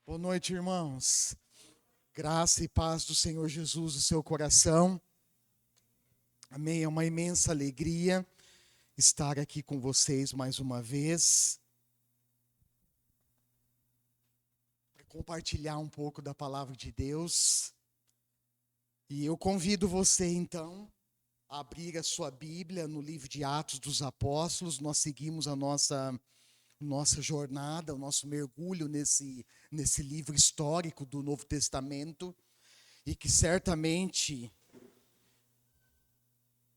Boa noite, irmãos. Graça e paz do Senhor Jesus no seu coração. Amém. É uma imensa alegria estar aqui com vocês mais uma vez, para compartilhar um pouco da palavra de Deus. E eu convido você, então, a abrir a sua Bíblia no livro de Atos dos Apóstolos. Nós seguimos a nossa jornada, o nosso mergulho nesse livro histórico do Novo Testamento, e que certamente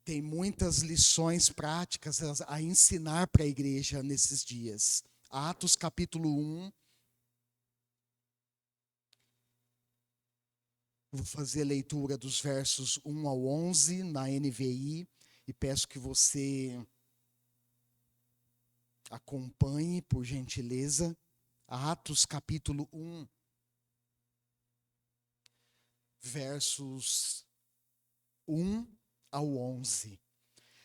tem muitas lições práticas a ensinar para a igreja nesses dias. Atos capítulo 1. Vou fazer a leitura dos versos 1 ao 11 na NVI e peço que você acompanhe, por gentileza. Atos capítulo 1, versos 1 ao 11.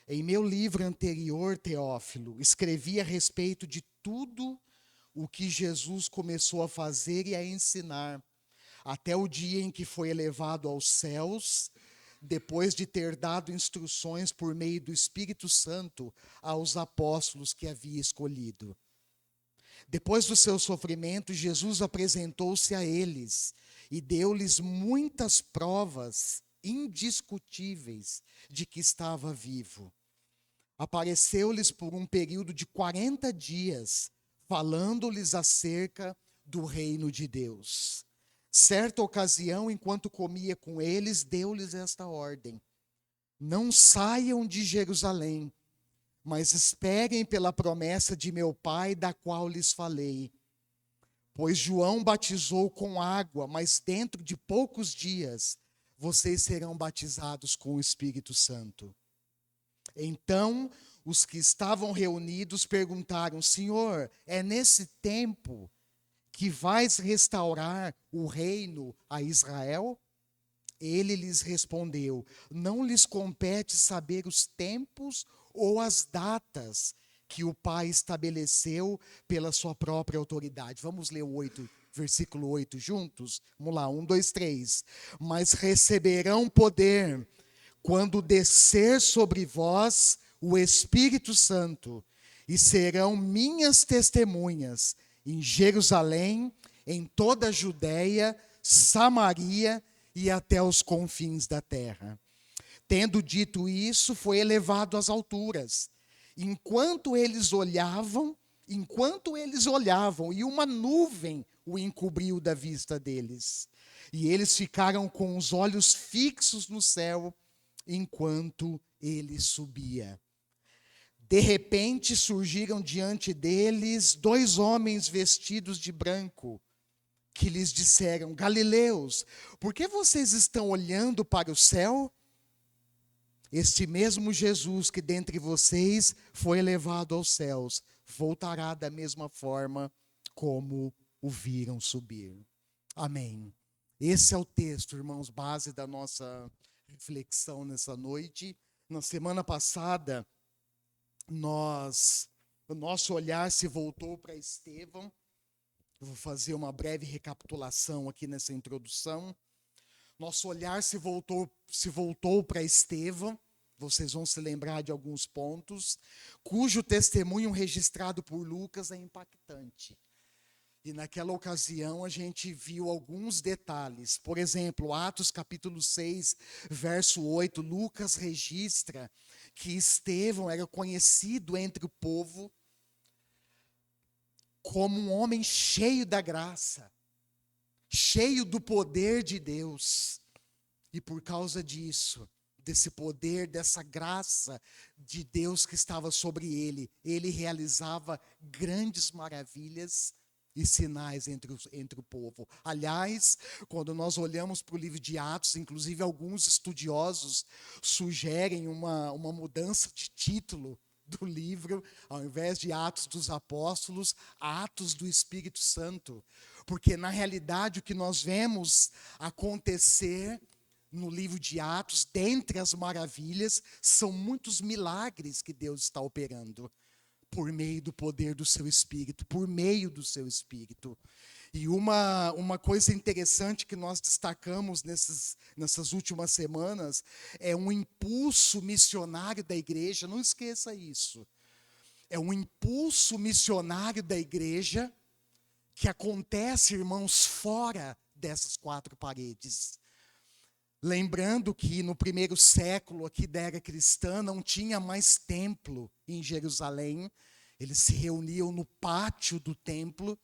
Em meu livro anterior, Teófilo, escrevi a respeito de tudo o que Jesus começou a fazer e a ensinar, até o dia em que foi elevado aos céus, depois de ter dado instruções por meio do Espírito Santo aos apóstolos que havia escolhido. Depois do seu sofrimento, Jesus apresentou-se a eles e deu-lhes muitas provas indiscutíveis de que estava vivo. Apareceu-lhes por um período de 40 dias, falando-lhes acerca do reino de Deus. Certa ocasião, enquanto comia com eles, deu-lhes esta ordem: não saiam de Jerusalém, mas esperem pela promessa de meu Pai, da qual lhes falei. Pois João batizou com água, mas dentro de poucos dias vocês serão batizados com o Espírito Santo. Então, os que estavam reunidos perguntaram: Senhor, é nesse tempo que vais restaurar o reino a Israel? Ele lhes respondeu: não lhes compete saber os tempos ou as datas que o Pai estabeleceu pela sua própria autoridade. Vamos ler o 8, versículo 8 juntos? Vamos lá, 1, 2, 3. Mas receberão poder quando descer sobre vós o Espírito Santo, e serão minhas testemunhas em Jerusalém, em toda a Judéia, Samaria e até os confins da terra. Tendo dito isso, foi elevado às alturas. Enquanto eles olhavam, e uma nuvem o encobriu da vista deles. E eles ficaram com os olhos fixos no céu, enquanto ele subia. De repente surgiram diante deles dois homens vestidos de branco, que lhes disseram: Galileus, por que vocês estão olhando para o céu? Este mesmo Jesus que dentre vocês foi elevado aos céus, voltará da mesma forma como o viram subir. Amém. Esse é o texto, irmãos, base da nossa reflexão nessa noite. Na semana passada, o nosso olhar se voltou para Estevão. Eu vou fazer uma breve recapitulação aqui nessa introdução. Nosso olhar se voltou para Estevão. Vocês vão se lembrar de alguns pontos, cujo testemunho registrado por Lucas é impactante. E naquela ocasião a gente viu alguns detalhes. Por exemplo, Atos capítulo 6, verso 8, Lucas registra que Estevão era conhecido entre o povo como um homem cheio da graça, cheio do poder de Deus. E por causa disso, desse poder, dessa graça de Deus que estava sobre ele, ele realizava grandes maravilhas e sinais entre o povo. Aliás, quando nós olhamos para o livro de Atos, inclusive alguns estudiosos sugerem uma mudança de título do livro, ao invés de Atos dos Apóstolos, Atos do Espírito Santo. Porque, na realidade, o que nós vemos acontecer no livro de Atos, dentre as maravilhas, são muitos milagres que Deus está operando por meio do poder do seu Espírito, por meio do seu Espírito. E uma coisa interessante que nós destacamos nessas últimas semanas é um impulso missionário da igreja, não esqueça isso. É um impulso missionário da igreja que acontece, irmãos, fora dessas quatro paredes. Lembrando que no primeiro século aqui da era cristã não tinha mais templo em Jerusalém, eles se reuniam no pátio do templo,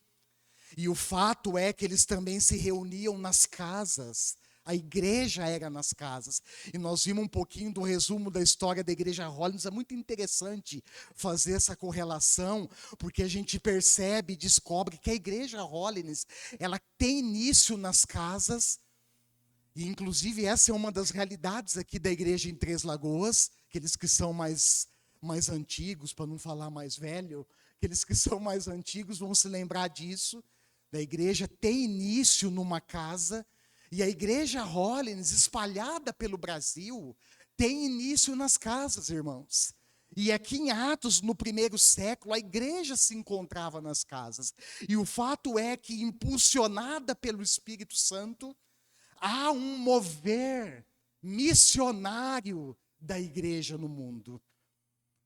e o fato é que eles também se reuniam nas casas. A igreja era nas casas. E nós vimos um pouquinho do resumo da história da igreja Hollins. É muito interessante fazer essa correlação, porque a gente percebe e descobre que a igreja Hollins, ela tem início nas casas, e inclusive essa é uma das realidades aqui da igreja em Três Lagoas, aqueles que são mais antigos, para não falar mais velho, aqueles que são mais antigos vão se lembrar disso. Da igreja tem início numa casa, e a igreja Hollins, espalhada pelo Brasil, tem início nas casas, irmãos. E aqui em Atos, no primeiro século, a igreja se encontrava nas casas. E o fato é que, impulsionada pelo Espírito Santo, há um mover missionário da igreja no mundo.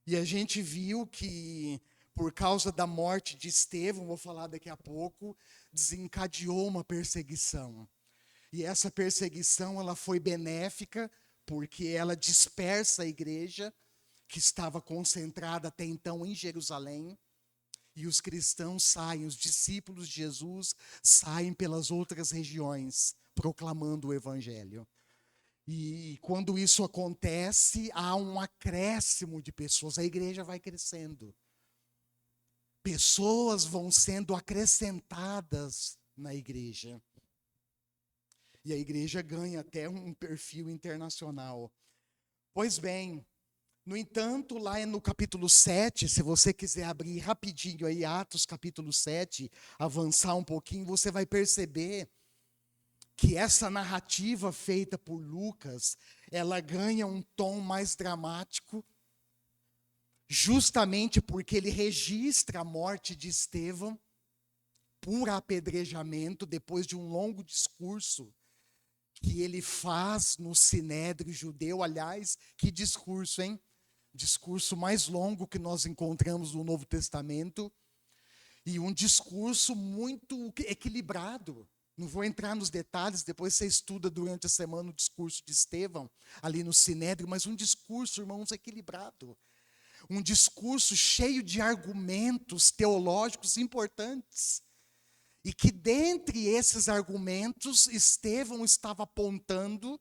E a gente viu que, por causa da morte de Estevão, vou falar daqui a pouco, desencadeou uma perseguição. E essa perseguição, ela foi benéfica, porque ela dispersa a igreja, que estava concentrada até então em Jerusalém, e os cristãos saem, os discípulos de Jesus saem pelas outras regiões, proclamando o evangelho. E quando isso acontece, há um acréscimo de pessoas, a igreja vai crescendo. Pessoas vão sendo acrescentadas na igreja. E a igreja ganha até um perfil internacional. Pois bem, no entanto, lá no capítulo 7, se você quiser abrir rapidinho aí, Atos capítulo 7, avançar um pouquinho, você vai perceber que essa narrativa feita por Lucas, ela ganha um tom mais dramático, justamente porque ele registra a morte de Estevão por apedrejamento, depois de um longo discurso que ele faz no Sinédrio judeu. Aliás, que discurso, hein? Discurso mais longo que nós encontramos no Novo Testamento, e um discurso muito equilibrado. Não vou entrar nos detalhes, depois você estuda durante a semana o discurso de Estevão, ali no Sinédrio, mas um discurso, irmãos, equilibrado. Um discurso cheio de argumentos teológicos importantes. E que dentre esses argumentos, Estevão estava apontando,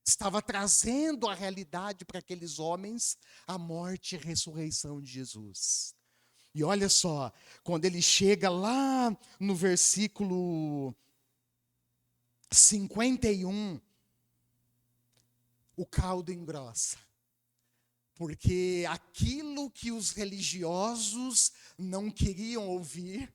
estava trazendo a realidade para aqueles homens, a morte e a ressurreição de Jesus. E olha só, quando ele chega lá no versículo 51, o caldo engrossa. Porque aquilo que os religiosos não queriam ouvir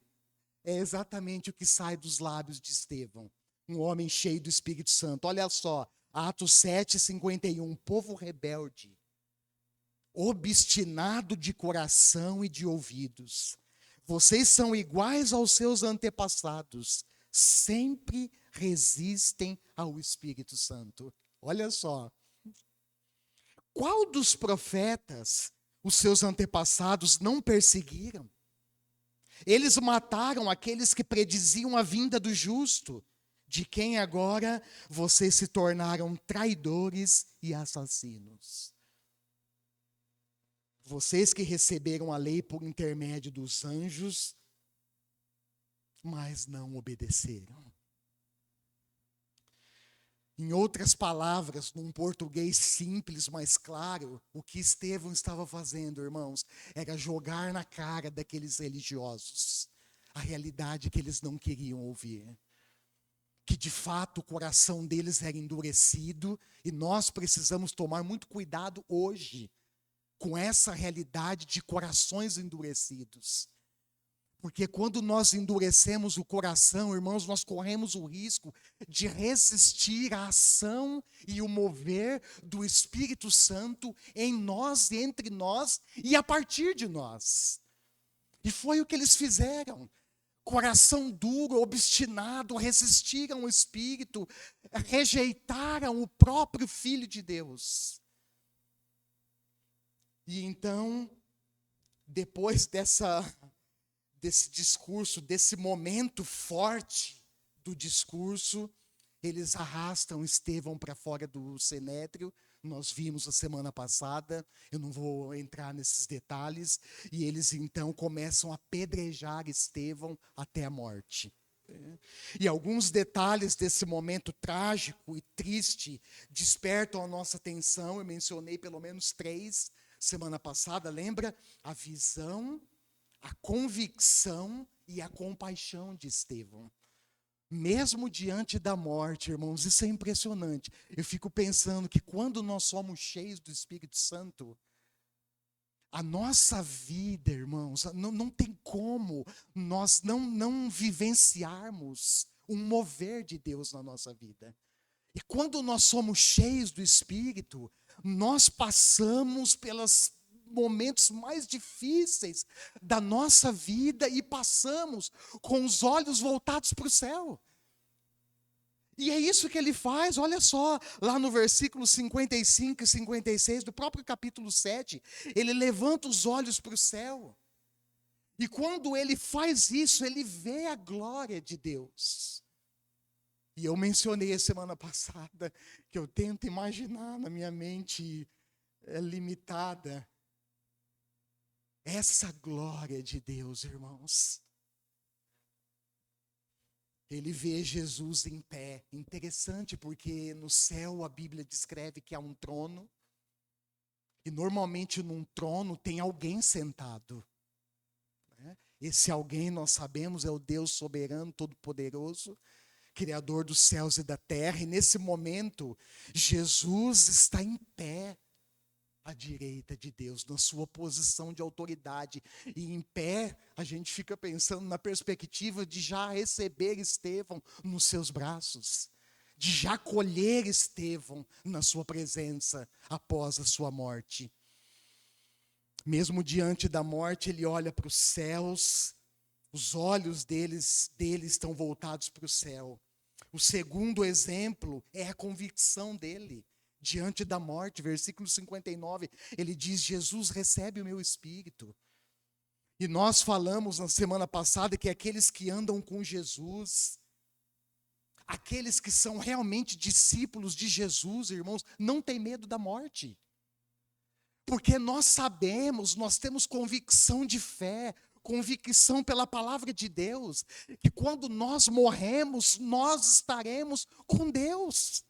é exatamente o que sai dos lábios de Estevão, um homem cheio do Espírito Santo. Olha só, Atos 7:51, povo rebelde, obstinado de coração e de ouvidos. Vocês são iguais aos seus antepassados, sempre resistem ao Espírito Santo. Olha só. Qual dos profetas os seus antepassados não perseguiram? Eles mataram aqueles que prediziam a vinda do justo, de quem agora vocês se tornaram traidores e assassinos. Vocês que receberam a lei por intermédio dos anjos, mas não obedeceram. Em outras palavras, num português simples, mas claro, o que Estevão estava fazendo, irmãos, era jogar na cara daqueles religiosos a realidade que eles não queriam ouvir. Que de fato o coração deles era endurecido, e nós precisamos tomar muito cuidado hoje com essa realidade de corações endurecidos. Porque quando nós endurecemos o coração, irmãos, nós corremos o risco de resistir à ação e o mover do Espírito Santo em nós, entre nós e a partir de nós. E foi o que eles fizeram. coração duro, obstinado, resistiram ao Espírito, rejeitaram o próprio Filho de Deus. E então, depois desse discurso, desse momento forte do discurso, eles arrastam Estevão para fora do cenédrio. Nós vimos a semana passada, eu não vou entrar nesses detalhes, e eles então começam a apedrejar Estevão até a morte. E alguns detalhes desse momento trágico e triste despertam a nossa atenção. Eu mencionei pelo menos 3 semana passada, lembra? A visão, a convicção e a compaixão de Estevão. Mesmo diante da morte, irmãos, isso é impressionante. Eu fico pensando que quando nós somos cheios do Espírito Santo, a nossa vida, irmãos, não tem como nós não vivenciarmos um mover de Deus na nossa vida. E quando nós somos cheios do Espírito, nós passamos pelos momentos mais difíceis da nossa vida e passamos com os olhos voltados para o céu. E é isso que ele faz, olha só, lá no versículo 55 e 56 do próprio capítulo 7, ele levanta os olhos para o céu. E quando ele faz isso, ele vê a glória de Deus. E eu mencionei a semana passada que eu tento imaginar na minha mente limitada essa glória de Deus, irmãos. Ele vê Jesus em pé. Interessante porque no céu a Bíblia descreve que há um trono. E normalmente num trono tem alguém sentado. Esse alguém, nós sabemos, é o Deus soberano, todo-poderoso, Criador dos céus e da terra. E nesse momento, Jesus está em pé à direita de Deus, na sua posição de autoridade. E em pé, a gente fica pensando na perspectiva de já receber Estevão nos seus braços, de já acolher Estevão na sua presença após a sua morte. Mesmo diante da morte, ele olha para os céus, os olhos dele estão voltados para o céu. O segundo exemplo é a convicção dele. Diante da morte, versículo 59, ele diz: Jesus, recebe o meu espírito. E nós falamos na semana passada que aqueles que andam com Jesus, aqueles que são realmente discípulos de Jesus, irmãos, não tem medo da morte. Porque nós sabemos, nós temos convicção de fé, convicção pela palavra de Deus, que quando nós morremos, nós estaremos com Deus.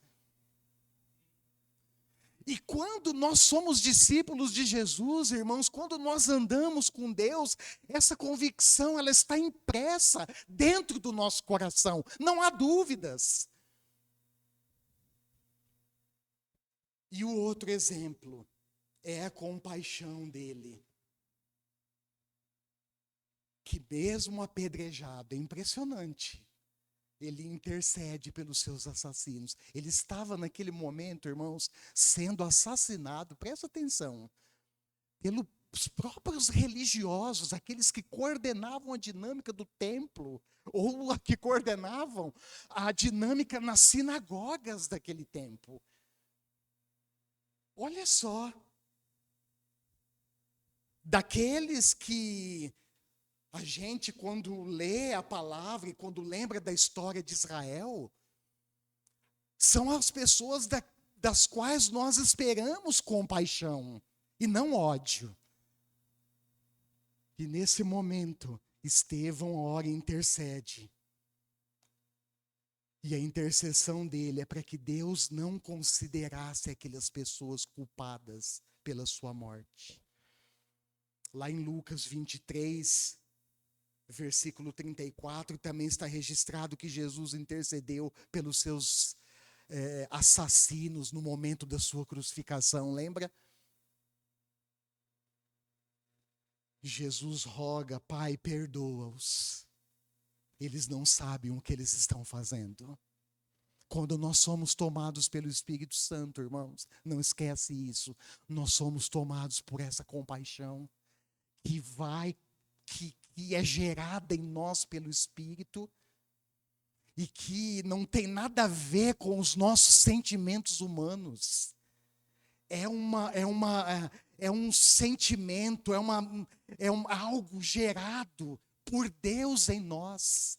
E quando nós somos discípulos de Jesus, irmãos, quando nós andamos com Deus, essa convicção, ela está impressa dentro do nosso coração, não há dúvidas. E o outro exemplo é a compaixão dele, que mesmo apedrejado, é impressionante, ele intercede pelos seus assassinos. Ele estava naquele momento, irmãos, sendo assassinado, presta atenção, pelos próprios religiosos, aqueles que coordenavam a dinâmica do templo, ou que coordenavam a dinâmica nas sinagogas daquele tempo. Olha só, daqueles que a gente, quando lê a palavra e quando lembra da história de Israel, são as pessoas das quais nós esperamos compaixão e não ódio. E nesse momento, Estevão ora e intercede. E a intercessão dele é para que Deus não considerasse aquelas pessoas culpadas pela sua morte. Lá em Lucas 23, versículo 34, também está registrado que Jesus intercedeu pelos seus assassinos no momento da sua crucificação, lembra? Jesus roga: Pai, perdoa-os. Eles não sabem o que eles estão fazendo. Quando nós somos tomados pelo Espírito Santo, irmãos, não esquece isso. Nós somos tomados por essa compaixão que que é gerada em nós pelo Espírito e que não tem nada a ver com os nossos sentimentos humanos. É um sentimento, algo gerado por Deus em nós.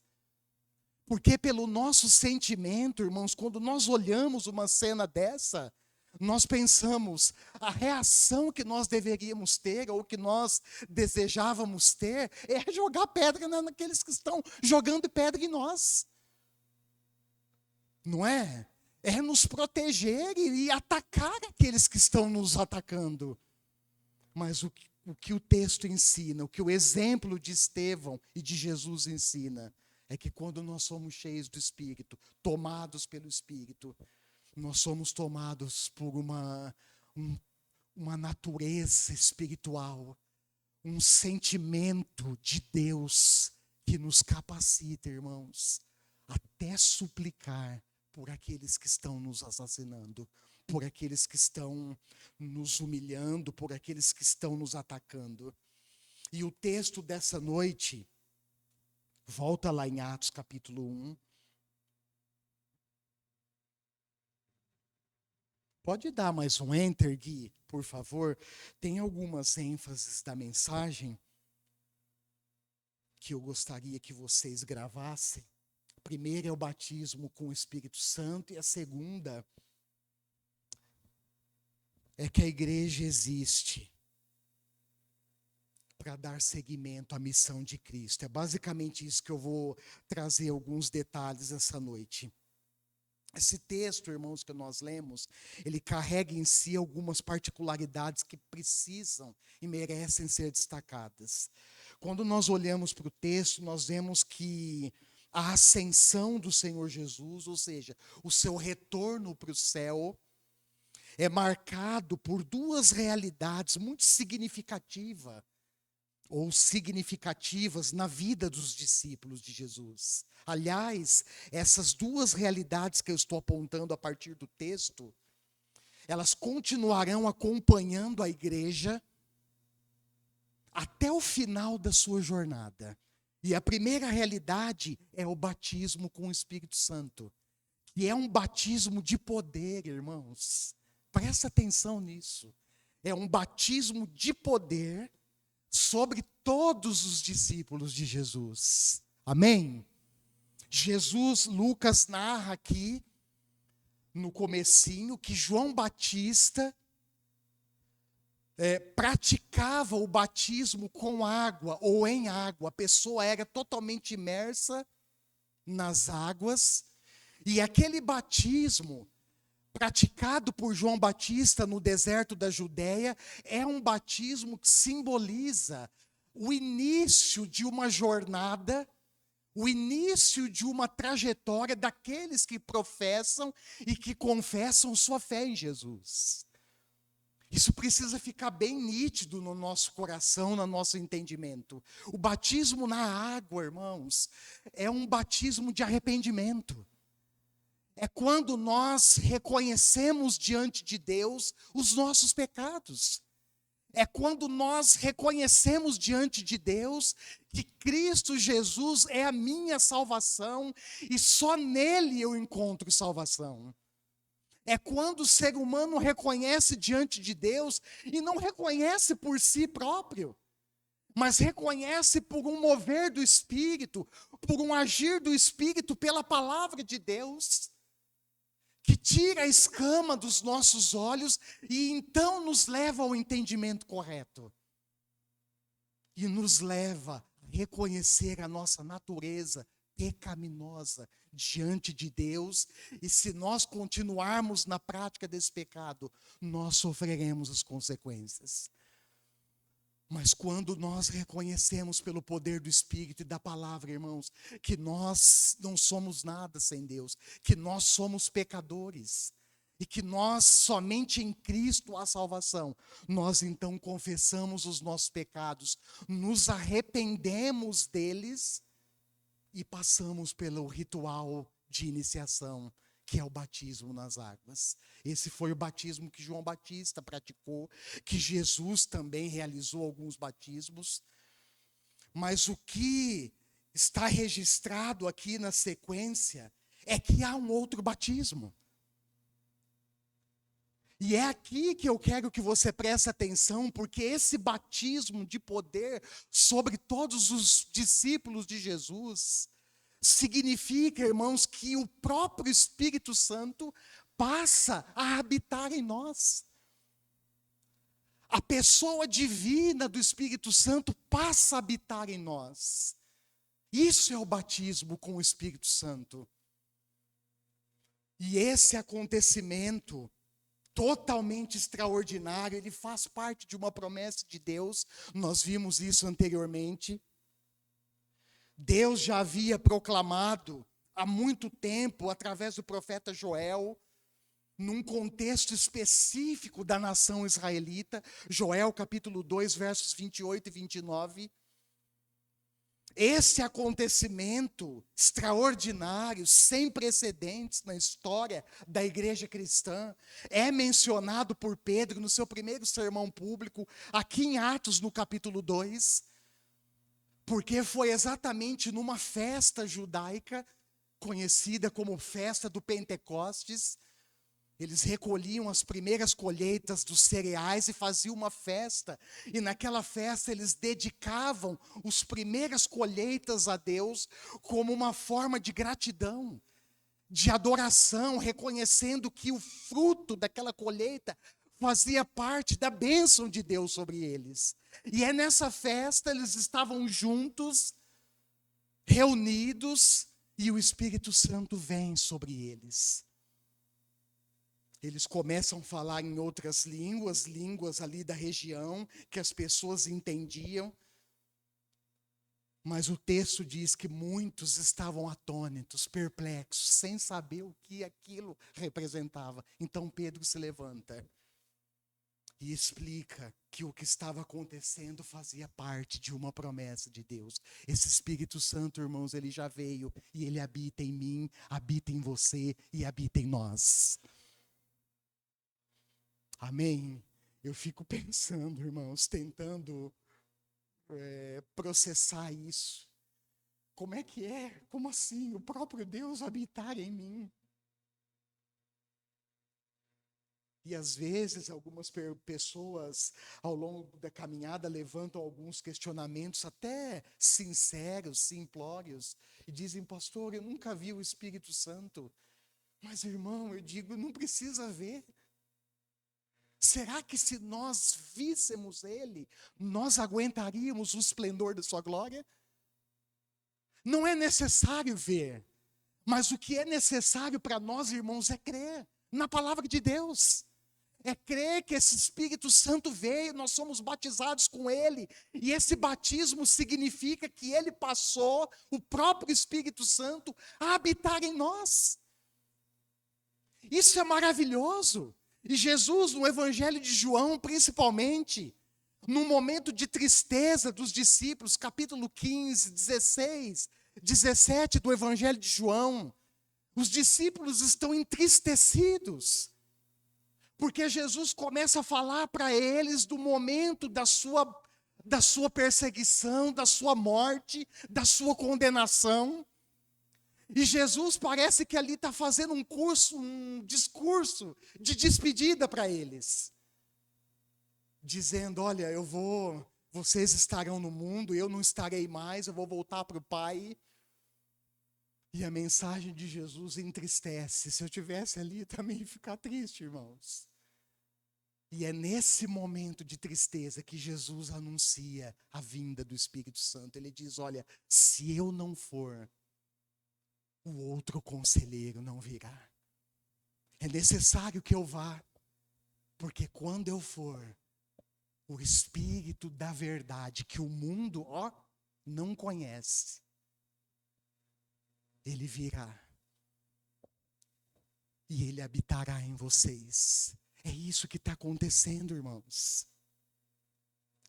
Porque pelo nosso sentimento, irmãos, quando nós olhamos uma cena dessa, nós pensamos, a reação que nós deveríamos ter, ou que nós desejávamos ter, é jogar pedra naqueles que estão jogando pedra em nós. Não é? É nos proteger e atacar aqueles que estão nos atacando. Mas o que o texto ensina, o que o exemplo de Estevão e de Jesus ensina, é que quando nós somos cheios do Espírito, tomados pelo Espírito, nós somos tomados por uma natureza espiritual, um sentimento de Deus que nos capacita, irmãos, até suplicar por aqueles que estão nos assassinando, por aqueles que estão nos humilhando, por aqueles que estão nos atacando. E o texto dessa noite, volta lá em Atos capítulo 1. Pode dar mais um enter, Gui, por favor. Tem algumas ênfases da mensagem que eu gostaria que vocês gravassem. A primeira é o batismo com o Espírito Santo e a segunda é que a igreja existe para dar seguimento à missão de Cristo. É basicamente isso que eu vou trazer alguns detalhes essa noite. Esse texto, irmãos, que nós lemos, ele carrega em si algumas particularidades que precisam e merecem ser destacadas. Quando nós olhamos para o texto, nós vemos que a ascensão do Senhor Jesus, ou seja, o seu retorno para o céu, é marcado por duas realidades muito significativas na vida dos discípulos de Jesus. Aliás, essas duas realidades que eu estou apontando a partir do texto, elas continuarão acompanhando a igreja até o final da sua jornada. E a primeira realidade é o batismo com o Espírito Santo, que é um batismo de poder, irmãos. Presta atenção nisso. É um batismo de poder sobre todos os discípulos de Jesus. Amém? Lucas narra aqui, no comecinho, que João Batista praticava o batismo com água ou em água. A pessoa era totalmente imersa nas águas. E aquele batismo praticado por João Batista no deserto da Judéia é um batismo que simboliza o início de uma jornada, o início de uma trajetória daqueles que professam e que confessam sua fé em Jesus. Isso precisa ficar bem nítido no nosso coração, no nosso entendimento. O batismo na água, irmãos, é um batismo de arrependimento. É quando nós reconhecemos diante de Deus os nossos pecados. É quando nós reconhecemos diante de Deus que Cristo Jesus é a minha salvação e só nele eu encontro salvação. É quando o ser humano reconhece diante de Deus e não reconhece por si próprio, mas reconhece por um mover do Espírito, por um agir do Espírito pela palavra de Deus, que tira a escama dos nossos olhos e então nos leva ao entendimento correto. E nos leva a reconhecer a nossa natureza pecaminosa diante de Deus. E se nós continuarmos na prática desse pecado, nós sofreremos as consequências. Mas quando nós reconhecemos pelo poder do Espírito e da palavra, irmãos, que nós não somos nada sem Deus, que nós somos pecadores, e que nós somente em Cristo há salvação, nós então confessamos os nossos pecados, nos arrependemos deles e passamos pelo ritual de iniciação, que é o batismo nas águas. Esse foi o batismo que João Batista praticou, que Jesus também realizou alguns batismos. Mas o que está registrado aqui na sequência é que há um outro batismo. E é aqui que eu quero que você preste atenção, porque esse batismo de poder sobre todos os discípulos de Jesus significa, irmãos, que o próprio Espírito Santo passa a habitar em nós. A pessoa divina do Espírito Santo passa a habitar em nós. Isso é o batismo com o Espírito Santo. E esse acontecimento totalmente extraordinário, ele faz parte de uma promessa de Deus. Nós vimos isso anteriormente. Deus já havia proclamado há muito tempo, através do profeta Joel, num contexto específico da nação israelita, Joel capítulo 2, versos 28 e 29. Esse acontecimento extraordinário, sem precedentes na história da igreja cristã, é mencionado por Pedro no seu primeiro sermão público, aqui em Atos, no capítulo 2, porque foi exatamente numa festa judaica, conhecida como festa do Pentecostes. Eles recolhiam as primeiras colheitas dos cereais e faziam uma festa. E naquela festa eles dedicavam as primeiras colheitas a Deus como uma forma de gratidão, de adoração, reconhecendo que o fruto daquela colheita fazia parte da bênção de Deus sobre eles. E é nessa festa eles estavam juntos, reunidos, e o Espírito Santo vem sobre eles. Eles começam a falar em outras línguas ali da região, que as pessoas entendiam. Mas o texto diz que muitos estavam atônitos, perplexos, sem saber o que aquilo representava. Então Pedro se levanta e explica que o que estava acontecendo fazia parte de uma promessa de Deus. Esse Espírito Santo, irmãos, ele já veio e ele habita em mim, habita em você e habita em nós. Amém? Eu fico pensando, irmãos, tentando processar isso. Como é que é? Como assim? O próprio Deus habitar em mim? E às vezes algumas pessoas ao longo da caminhada levantam alguns questionamentos até sinceros, simplórios, e dizem: pastor, eu nunca vi o Espírito Santo. Mas irmão, eu digo, não precisa ver. Será que se nós víssemos ele, nós aguentaríamos o esplendor da sua glória? Não é necessário ver, mas o que é necessário para nós, irmãos, é crer na palavra de Deus. É crer que esse Espírito Santo veio, nós somos batizados com ele, e esse batismo significa que ele passou, o próprio Espírito Santo, a habitar em nós. Isso é maravilhoso. E Jesus, no Evangelho de João, principalmente, num momento de tristeza dos discípulos, capítulo 15, 16, 17 do Evangelho de João, os discípulos estão entristecidos, porque Jesus começa a falar para eles do momento da sua perseguição, da sua morte, da sua condenação. E Jesus parece que ali está fazendo um discurso de despedida para eles. Dizendo, olha, vocês estarão no mundo, eu não estarei mais, eu vou voltar para o Pai. E a mensagem de Jesus entristece. Se eu estivesse ali, também ia ficar triste, irmãos. E é nesse momento de tristeza que Jesus anuncia a vinda do Espírito Santo. Ele diz, olha, se eu não for, o outro conselheiro não virá. É necessário que eu vá, porque quando eu for, o Espírito da verdade, que o mundo, não conhece, ele virá. E ele habitará em vocês. É isso que está acontecendo, irmãos.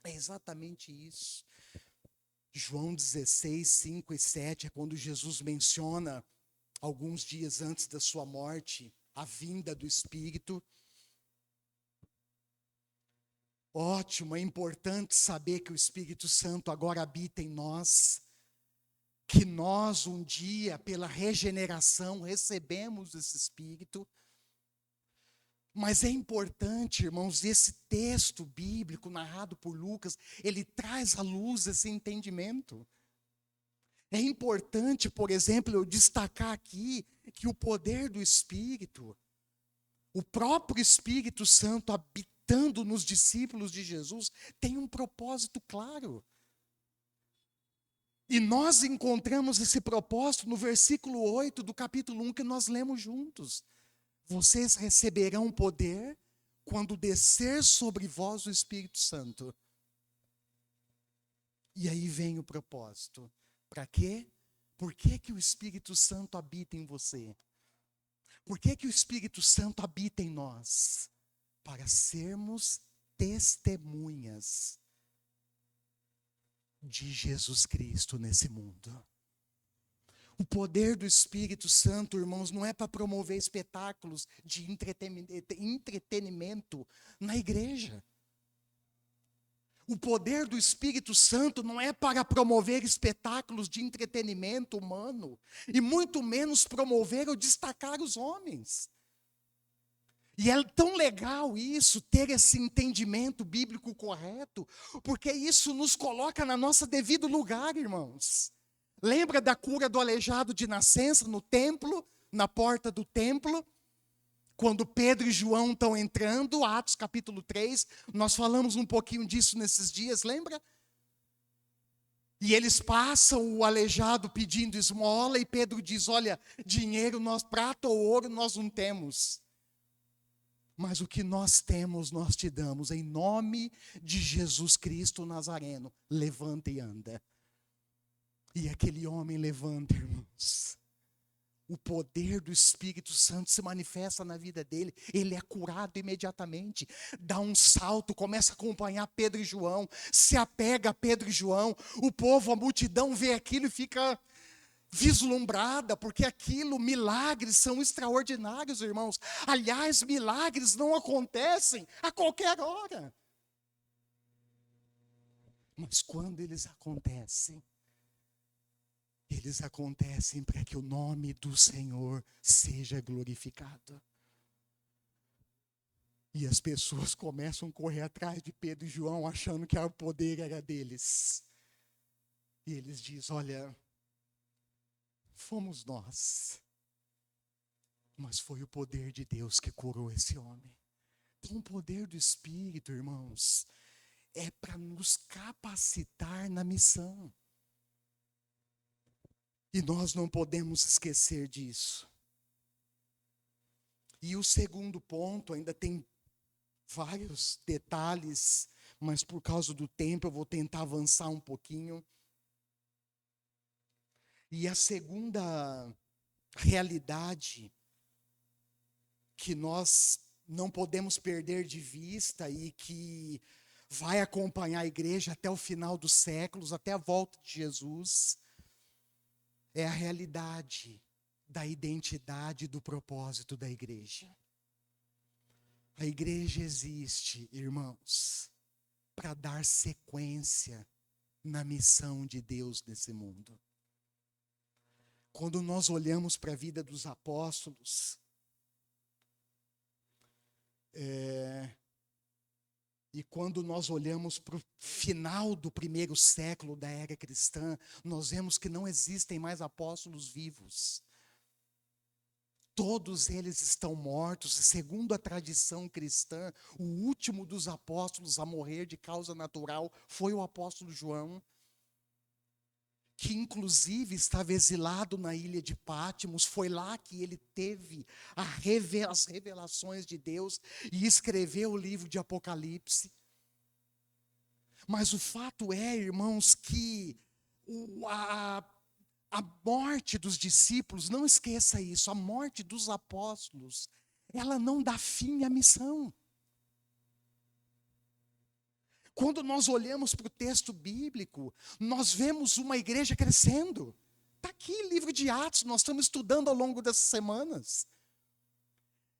É exatamente isso. João 16, 5 e 7 é quando Jesus menciona, alguns dias antes da sua morte, a vinda do Espírito. Ótimo, é importante saber que o Espírito Santo agora habita em nós, que nós um dia, pela regeneração, recebemos esse Espírito. Mas é importante, irmãos, esse texto bíblico narrado por Lucas, ele traz à luz esse entendimento. É importante, por exemplo, eu destacar aqui que o poder do Espírito, o próprio Espírito Santo habitando nos discípulos de Jesus, tem um propósito claro. E nós encontramos esse propósito no versículo 8 do capítulo 1 que nós lemos juntos. Vocês receberão poder quando descer sobre vós o Espírito Santo. E aí vem o propósito. Para quê? Por que que o Espírito Santo habita em você? Por que que o Espírito Santo habita em nós? Para sermos testemunhas de Jesus Cristo nesse mundo. O poder do Espírito Santo, irmãos, não é para promover espetáculos de entretenimento na igreja. O poder do Espírito Santo não é para promover espetáculos de entretenimento humano, e muito menos promover ou destacar os homens. E é tão legal isso, ter esse entendimento bíblico correto, porque isso nos coloca na nossa devido lugar, irmãos. Lembra da cura do aleijado de nascença no templo, na porta do templo? Quando Pedro e João estão entrando, Atos capítulo 3, nós falamos um pouquinho disso nesses dias, lembra? E eles passam o aleijado pedindo esmola, e Pedro diz, olha, dinheiro, prata ou ouro nós não temos. Mas o que nós temos, nós te damos, em nome de Jesus Cristo Nazareno, levanta e anda. E aquele homem levanta, irmãos. O poder do Espírito Santo se manifesta na vida dele. Ele é curado imediatamente. Dá um salto, começa a acompanhar Pedro e João. Se apega a Pedro e João. O povo, a multidão vê aquilo e fica vislumbrada, porque aquilo, milagres são extraordinários, irmãos. Aliás, milagres não acontecem a qualquer hora. Mas quando eles acontecem para que o nome do Senhor seja glorificado. E as pessoas começam a correr atrás de Pedro e João, achando que o poder era deles. E eles dizem, olha, fomos nós, mas foi o poder de Deus que curou esse homem. Então o poder do Espírito, irmãos, é para nos capacitar na missão. E nós não podemos esquecer disso. E o segundo ponto, ainda tem vários detalhes, mas por causa do tempo eu vou tentar avançar um pouquinho. E a segunda realidade que nós não podemos perder de vista e que vai acompanhar a igreja até o final dos séculos, até a volta de Jesus, é a realidade da identidade e do propósito da igreja. A igreja existe, irmãos, para dar sequência na missão de Deus nesse mundo. Quando nós olhamos para a vida dos apóstolos, e quando nós olhamos para o final do primeiro século da era cristã, nós vemos que não existem mais apóstolos vivos. Todos eles estão mortos, e segundo a tradição cristã, o último dos apóstolos a morrer de causa natural foi o apóstolo João, que inclusive estava exilado na ilha de Pátimos. Foi lá que ele teve as revelações de Deus e escreveu o livro de Apocalipse. Mas o fato é, irmãos, que a morte dos discípulos, não esqueça isso, a morte dos apóstolos, ela não dá fim à missão. Quando nós olhamos para o texto bíblico, nós vemos uma igreja crescendo. Está aqui o livro de Atos, nós estamos estudando ao longo dessas semanas.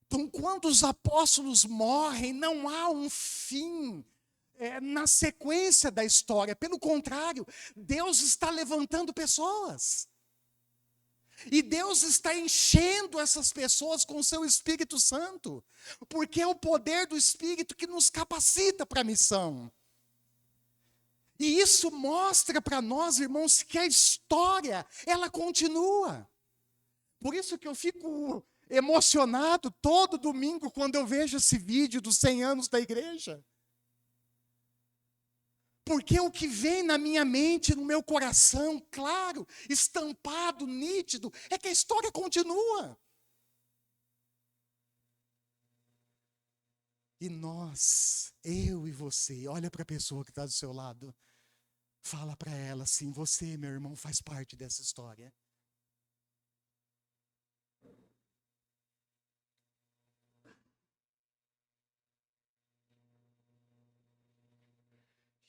Então, quando os apóstolos morrem, não há um fim na sequência da história. Pelo contrário, Deus está levantando pessoas. E Deus está enchendo essas pessoas com o seu Espírito Santo. Porque é o poder do Espírito que nos capacita para a missão. E isso mostra para nós, irmãos, que a história, ela continua. Por isso que eu fico emocionado todo domingo quando eu vejo esse vídeo dos 100 anos da igreja. Porque o que vem na minha mente, no meu coração, claro, estampado, nítido, é que a história continua. E nós, eu e você, olha para a pessoa que está do seu lado, fala para ela assim: você, meu irmão, faz parte dessa história.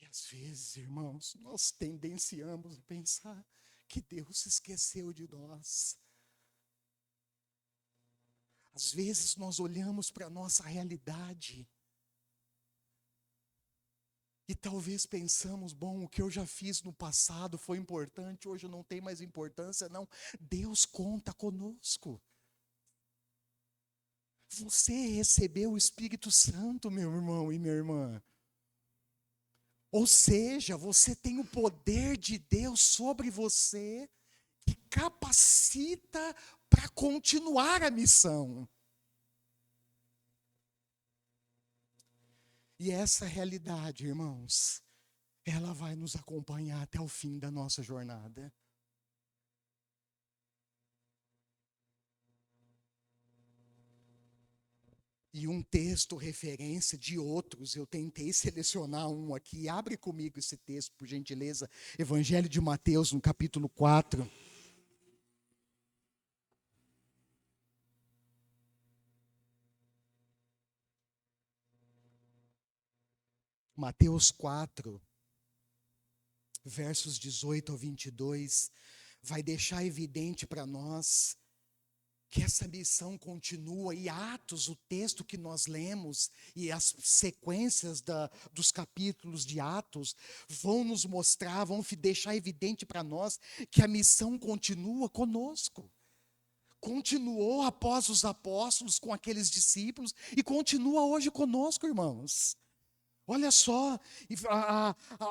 E às vezes, irmãos, nós tendenciamos a pensar que Deus se esqueceu de nós. Às vezes nós olhamos para a nossa realidade e talvez pensamos: bom, o que eu já fiz no passado foi importante, hoje não tem mais importância. Não, Deus conta conosco. Você recebeu o Espírito Santo, meu irmão e minha irmã. Ou seja, você tem o poder de Deus sobre você, que capacita para continuar a missão. E essa realidade, irmãos, ela vai nos acompanhar até o fim da nossa jornada. E um texto referência de outros, eu tentei selecionar um aqui. Abre comigo esse texto, por gentileza. Evangelho de Mateus, no capítulo 4. Mateus 4, versos 18 ao 22, vai deixar evidente para nós que essa missão continua. E Atos, o texto que nós lemos, e as sequências dos capítulos de Atos, vão nos mostrar, vão deixar evidente para nós que a missão continua conosco. Continuou após os apóstolos, com aqueles discípulos, e continua hoje conosco, irmãos. Olha só,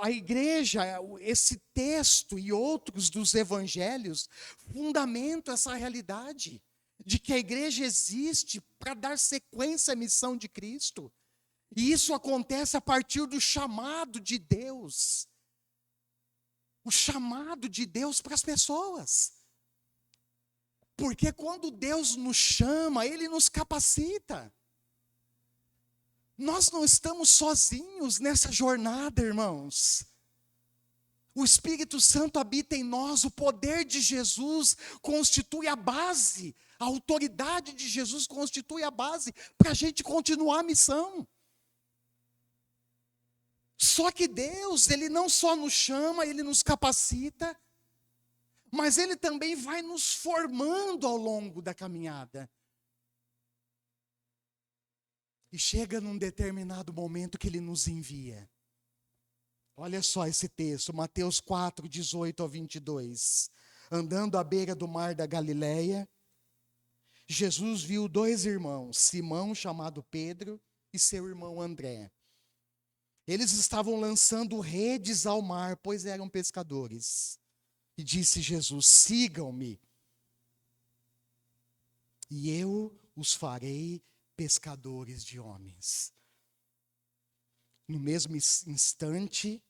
a igreja, esse texto e outros dos evangelhos fundamentam essa realidade de que a igreja existe para dar sequência à missão de Cristo. E isso acontece a partir do chamado de Deus. O chamado de Deus para as pessoas. Porque quando Deus nos chama, Ele nos capacita. Nós não estamos sozinhos nessa jornada, irmãos. O Espírito Santo habita em nós, o poder de Jesus constitui a base, a autoridade de Jesus constitui a base para a gente continuar a missão. Só que Deus, Ele não só nos chama, Ele nos capacita, mas Ele também vai nos formando ao longo da caminhada. E chega num determinado momento que Ele nos envia. Olha só esse texto, Mateus 4, 18 ao 22. Andando à beira do mar da Galileia, Jesus viu dois irmãos, Simão, chamado Pedro, e seu irmão André. Eles estavam lançando redes ao mar, pois eram pescadores. E disse Jesus: sigam-me, e eu os farei pescadores de homens. No mesmo instante,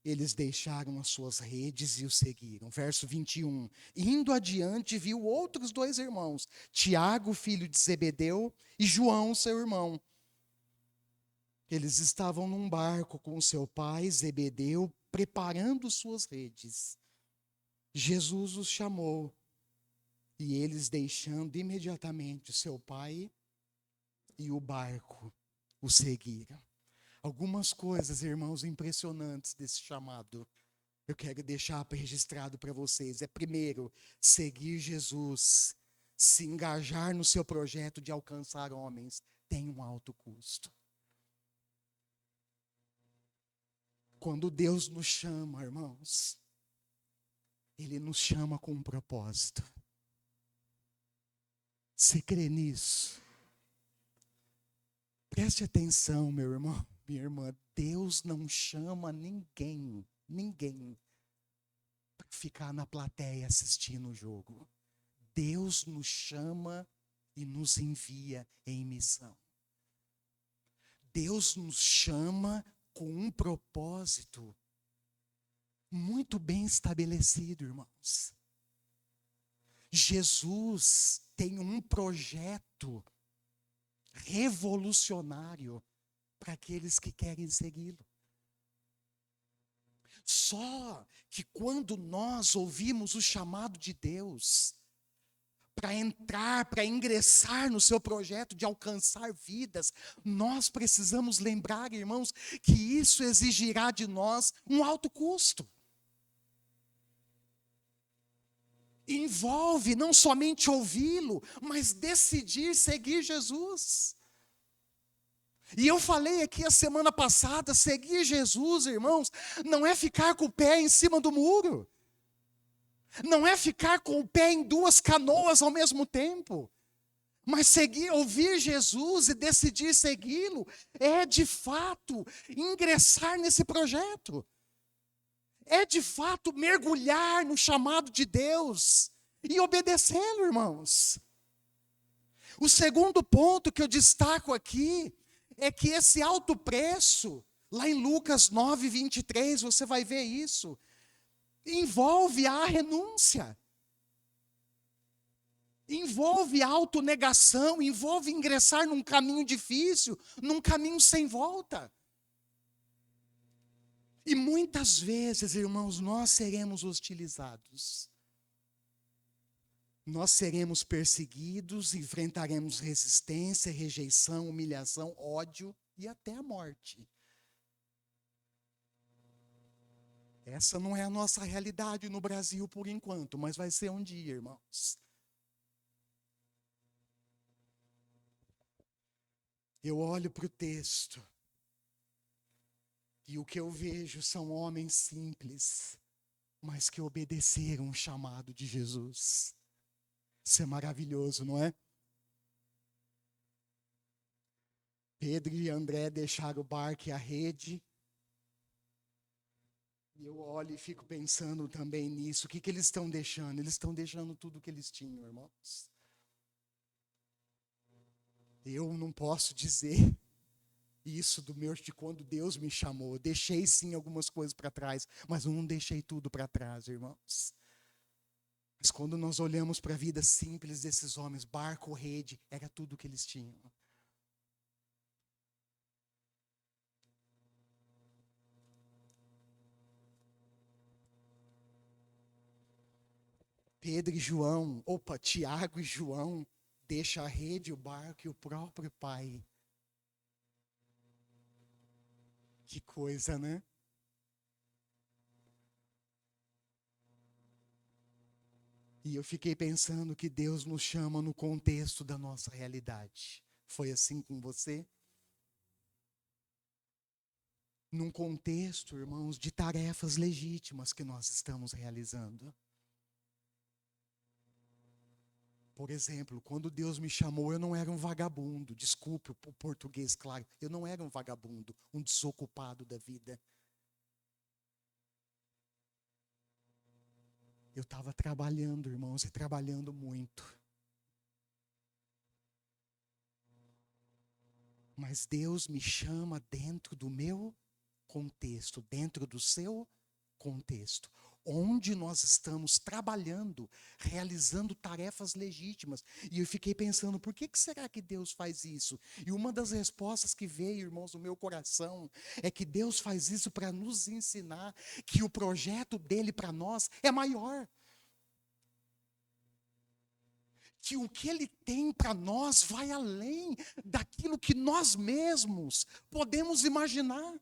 eles deixaram as suas redes e o seguiram. Verso 21. Indo adiante, viu outros dois irmãos, Tiago, filho de Zebedeu, e João, seu irmão. Eles estavam num barco com seu pai, Zebedeu, preparando suas redes. Jesus os chamou, e eles, deixando imediatamente seu pai e o barco, o seguiram. Algumas coisas, irmãos, impressionantes desse chamado, eu quero deixar registrado para vocês. Primeiro, seguir Jesus, se engajar no seu projeto de alcançar homens, tem um alto custo. Quando Deus nos chama, irmãos, Ele nos chama com um propósito. Você crê nisso? Preste atenção, meu irmão, minha irmã. Deus não chama ninguém para ficar na plateia assistindo o jogo. Deus nos chama e nos envia em missão. Deus nos chama com um propósito muito bem estabelecido, irmãos. Jesus tem um projeto revolucionário para aqueles que querem segui-lo. Só que quando nós ouvimos o chamado de Deus para entrar, para ingressar no seu projeto de alcançar vidas, nós precisamos lembrar, irmãos, que isso exigirá de nós um alto custo. Envolve não somente ouvi-lo, mas decidir seguir Jesus. E eu falei aqui a semana passada, seguir Jesus, irmãos, não é ficar com o pé em cima do muro. Não é ficar com o pé em duas canoas ao mesmo tempo. Mas seguir, ouvir Jesus e decidir segui-lo é de fato ingressar nesse projeto. É de fato mergulhar no chamado de Deus e obedecê-lo, irmãos. O segundo ponto que eu destaco aqui é que esse alto preço, lá em Lucas 9, 23, você vai ver isso, envolve a renúncia, envolve a autonegação, envolve ingressar num caminho difícil, num caminho sem volta. E muitas vezes, irmãos, nós seremos hostilizados. Nós seremos perseguidos, enfrentaremos resistência, rejeição, humilhação, ódio e até a morte. Essa não é a nossa realidade no Brasil por enquanto, mas vai ser um dia, irmãos. Eu olho para o texto e o que eu vejo são homens simples, mas que obedeceram o chamado de Jesus. Isso é maravilhoso, não é? Pedro e André deixaram o barco e a rede. E eu olho e fico pensando também nisso. O que eles estão deixando? Eles estão deixando tudo o que eles tinham, irmãos. Eu não posso dizer isso de quando Deus me chamou. Eu deixei sim algumas coisas para trás, mas eu não deixei tudo para trás, irmãos. Mas quando nós olhamos para a vida simples desses homens, barco, rede, era tudo o que eles tinham. Pedro e João, Tiago e João, deixam a rede, o barco e o próprio pai. Que coisa, né? E eu fiquei pensando que Deus nos chama no contexto da nossa realidade. Foi assim com você? Num contexto, irmãos, de tarefas legítimas que nós estamos realizando. Por exemplo, quando Deus me chamou, eu não era um vagabundo. Desculpe o português, claro. Eu não era um vagabundo, um desocupado da vida. Eu estava trabalhando, irmãos, e trabalhando muito. Mas Deus me chama dentro do meu contexto, dentro do seu contexto, onde nós estamos trabalhando, realizando tarefas legítimas. E eu fiquei pensando, por que será que Deus faz isso? E uma das respostas que veio, irmãos, no meu coração, é que Deus faz isso para nos ensinar que o projeto dele para nós é maior. Que o que ele tem para nós vai além daquilo que nós mesmos podemos imaginar.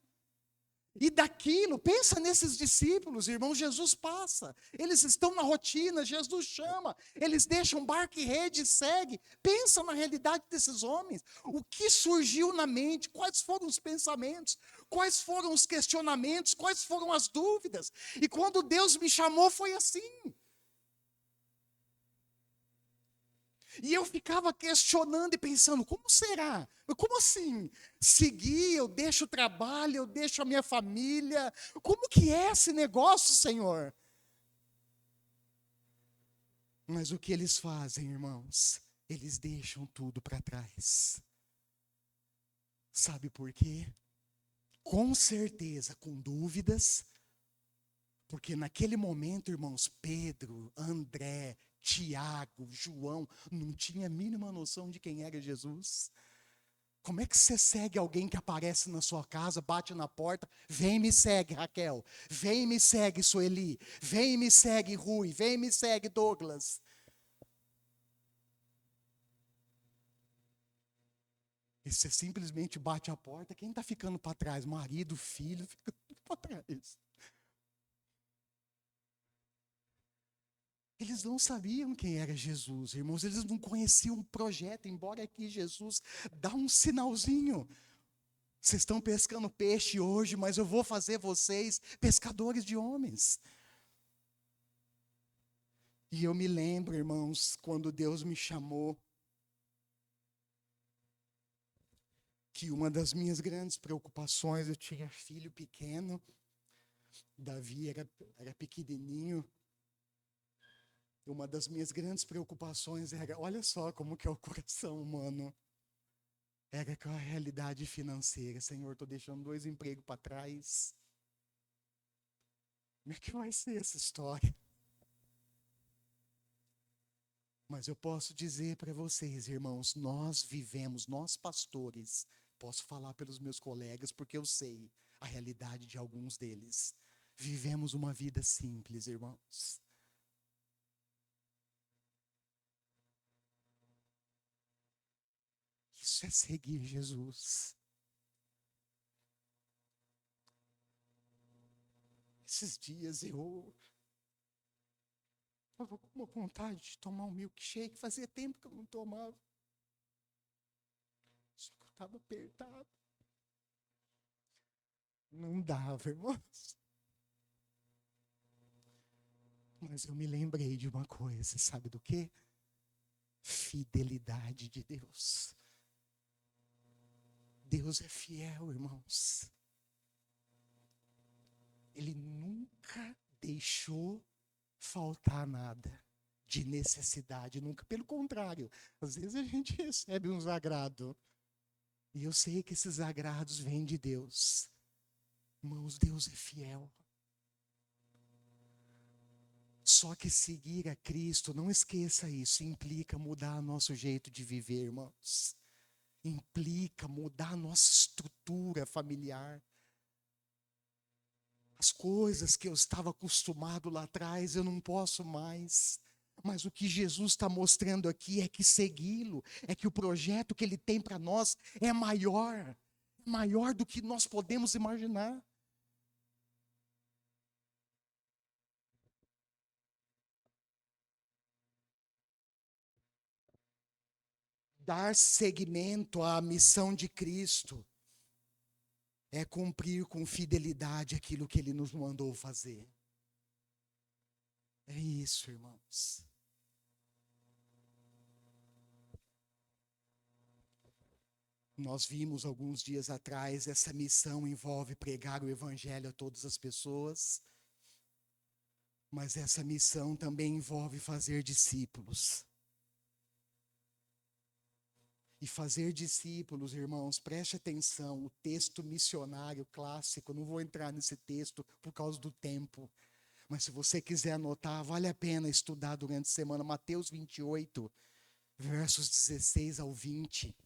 E daquilo, pensa nesses discípulos, irmão, Jesus passa, eles estão na rotina, Jesus chama, eles deixam barco e rede e segue. Pensa na realidade desses homens, o que surgiu na mente, quais foram os pensamentos, quais foram os questionamentos, quais foram as dúvidas. E quando Deus me chamou foi assim. E eu ficava questionando e pensando, como será? Como assim? Seguir, eu deixo o trabalho, eu deixo a minha família. Como que é esse negócio, Senhor? Mas o que eles fazem, irmãos? Eles deixam tudo para trás. Sabe por quê? Com certeza, com dúvidas, porque naquele momento, irmãos, Pedro, André, Tiago, João, não tinha a mínima noção de quem era Jesus. Como é que você segue alguém que aparece na sua casa, bate na porta, vem e me segue, Raquel, vem e me segue, Sueli, vem e me segue, Rui, vem e me segue, Douglas. E você simplesmente bate a porta, quem está ficando para trás? Marido, filho, ficando para trás. Eles não sabiam quem era Jesus, irmãos, eles não conheciam o projeto, embora aqui Jesus dá um sinalzinho. Vocês estão pescando peixe hoje, mas eu vou fazer vocês pescadores de homens. E eu me lembro, irmãos, quando Deus me chamou, que uma das minhas grandes preocupações, eu tinha filho pequeno, Davi era pequenininho. Uma das minhas grandes preocupações era, olha só como que é o coração humano, era com a realidade financeira. Senhor, estou deixando 2 empregos para trás. Como é que vai ser essa história? Mas eu posso dizer para vocês, irmãos, nós vivemos, nós pastores, posso falar pelos meus colegas, porque eu sei a realidade de alguns deles. Vivemos uma vida simples, irmãos. Isso é seguir Jesus. Esses dias eu estava com uma vontade de tomar um milkshake, fazia tempo que eu não tomava. Só que eu estava apertado. Não dava, irmãos. Mas eu me lembrei de uma coisa, sabe do quê? Fidelidade de Deus. Deus é fiel, irmãos. Ele nunca deixou faltar nada de necessidade, nunca. Pelo contrário, às vezes a gente recebe uns agrados. E eu sei que esses agrados vêm de Deus. Irmãos, Deus é fiel. Só que seguir a Cristo, não esqueça isso, implica mudar nosso jeito de viver, irmãos. Implica mudar nossa estrutura familiar. As coisas que eu estava acostumado lá atrás, eu não posso mais. Mas o que Jesus está mostrando aqui é que segui-lo, é que o projeto que ele tem para nós é maior do que nós podemos imaginar. Dar seguimento à missão de Cristo é cumprir com fidelidade aquilo que ele nos mandou fazer. É isso, irmãos. Nós vimos alguns dias atrás, essa missão envolve pregar o evangelho a todas as pessoas, mas essa missão também envolve fazer discípulos. E fazer discípulos, irmãos, preste atenção, o texto missionário clássico, não vou entrar nesse texto por causa do tempo, mas se você quiser anotar, vale a pena estudar durante a semana, Mateus 28, versos 16 ao 20.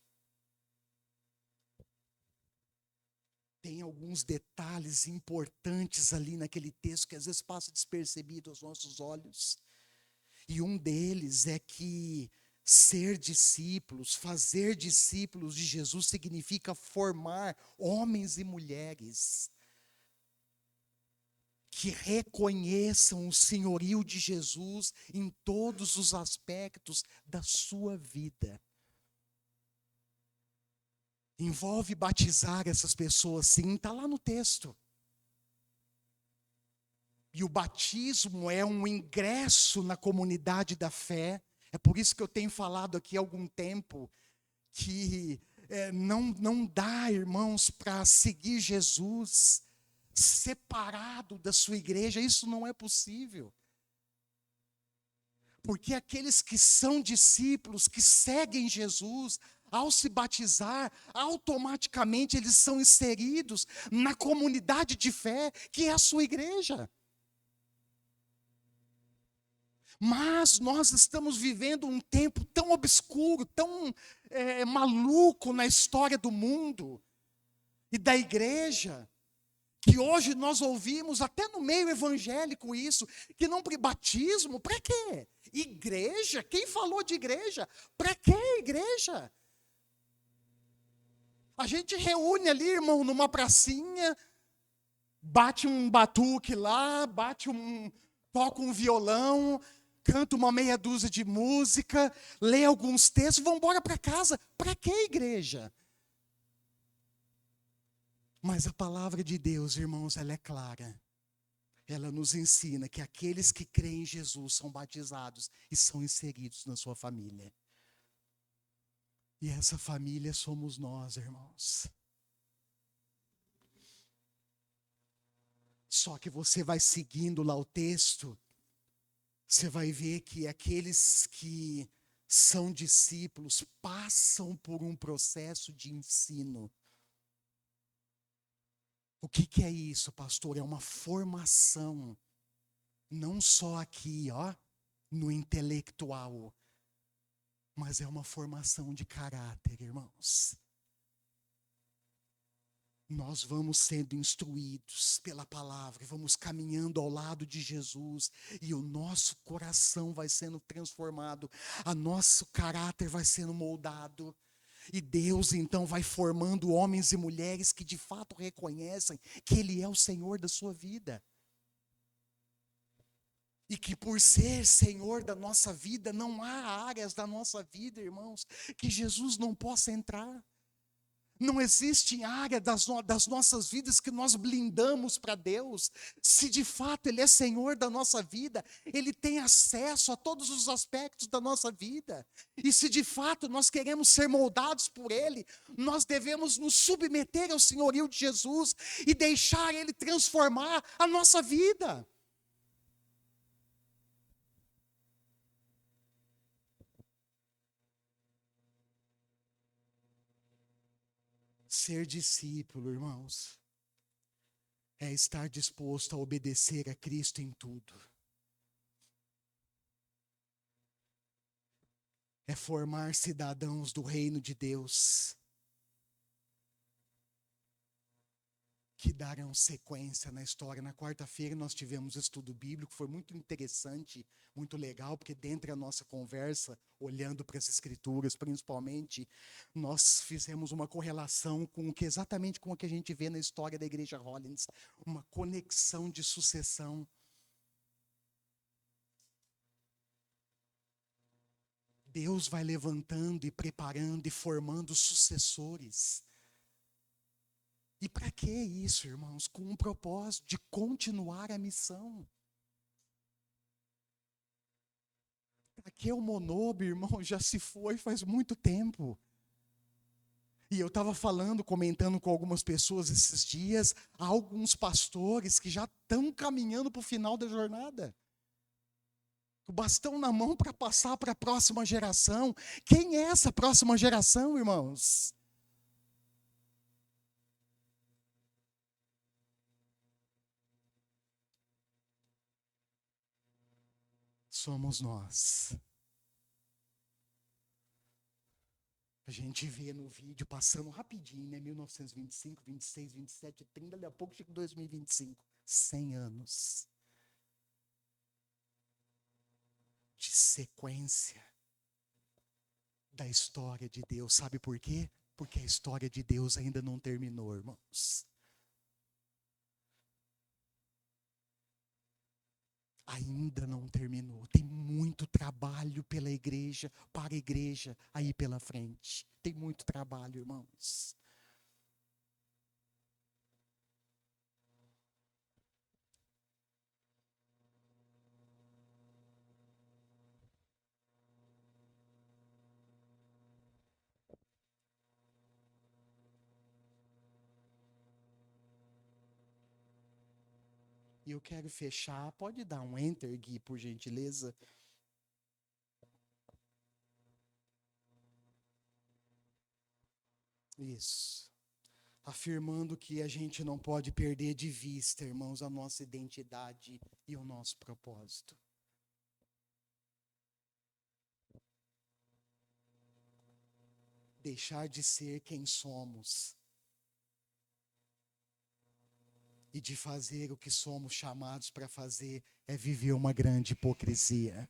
Tem alguns detalhes importantes ali naquele texto que às vezes passa despercebido aos nossos olhos. E um deles é que ser discípulos, fazer discípulos de Jesus significa formar homens e mulheres que reconheçam o senhorio de Jesus em todos os aspectos da sua vida. Envolve batizar essas pessoas, sim, está lá no texto. E o batismo é um ingresso na comunidade da fé. É por isso que eu tenho falado aqui há algum tempo que não dá, irmãos, para seguir Jesus separado da sua igreja. Isso não é possível. Porque aqueles que são discípulos, que seguem Jesus, ao se batizar, automaticamente eles são inseridos na comunidade de fé, que é a sua igreja. Mas nós estamos vivendo um tempo tão obscuro, tão maluco na história do mundo e da igreja, que hoje nós ouvimos até no meio evangélico isso, que não para batismo, para quê? Igreja? Quem falou de igreja? Para que igreja? A gente reúne ali, irmão, numa pracinha, bate um batuque lá, toca um violão, canta uma meia dúzia de música, lê alguns textos, vão embora para casa. Para que igreja? Mas a palavra de Deus, irmãos, ela é clara. Ela nos ensina que aqueles que creem em Jesus são batizados e são inseridos na sua família. E essa família somos nós, irmãos. Só que você vai seguindo lá o texto, você vai ver que aqueles que são discípulos passam por um processo de ensino. O que é isso, pastor? É uma formação, não só aqui, no intelectual, mas é uma formação de caráter, irmãos. Nós vamos sendo instruídos pela palavra, vamos caminhando ao lado de Jesus, e o nosso coração vai sendo transformado, o nosso caráter vai sendo moldado, e Deus então vai formando homens e mulheres que de fato reconhecem que Ele é o Senhor da sua vida. E que por ser Senhor da nossa vida, não há áreas da nossa vida, irmãos, que Jesus não possa entrar. Não existe área das nossas vidas que nós blindamos para Deus. Se de fato Ele é Senhor da nossa vida, Ele tem acesso a todos os aspectos da nossa vida. E se de fato nós queremos ser moldados por Ele, nós devemos nos submeter ao senhorio de Jesus e deixar Ele transformar a nossa vida. Ser discípulo, irmãos, é estar disposto a obedecer a Cristo em tudo. É formar cidadãos do reino de Deus, que darão sequência na história. Na quarta-feira nós tivemos estudo bíblico, foi muito interessante, muito legal, porque dentro da nossa conversa, olhando para as escrituras, principalmente, nós fizemos uma correlação exatamente com o que a gente vê na história da Igreja Hollins, uma conexão de sucessão. Deus vai levantando e preparando e formando sucessores. E para que isso, irmãos? Com um propósito de continuar a missão. Aquele Monob, irmão, já se foi faz muito tempo. E eu estava comentando com algumas pessoas esses dias, há alguns pastores que já estão caminhando para o final da jornada. O bastão na mão para passar para a próxima geração. Quem é essa próxima geração, irmãos? Somos nós. A gente vê no vídeo passando rapidinho, né? 1925, 26, 27, 30, daqui a pouco chega 2025. 100 anos de sequência da história de Deus. Sabe por quê? Porque a história de Deus ainda não terminou, irmãos. ainda não terminou. Tem muito trabalho pela igreja, para a igreja aí pela frente. Tem muito trabalho, irmãos. E eu quero fechar. Pode dar um enter, Gui, por gentileza? Isso. Afirmando que a gente não pode perder de vista, irmãos, a nossa identidade e o nosso propósito. Deixar de ser quem somos e de fazer o que somos chamados para fazer é viver uma grande hipocrisia.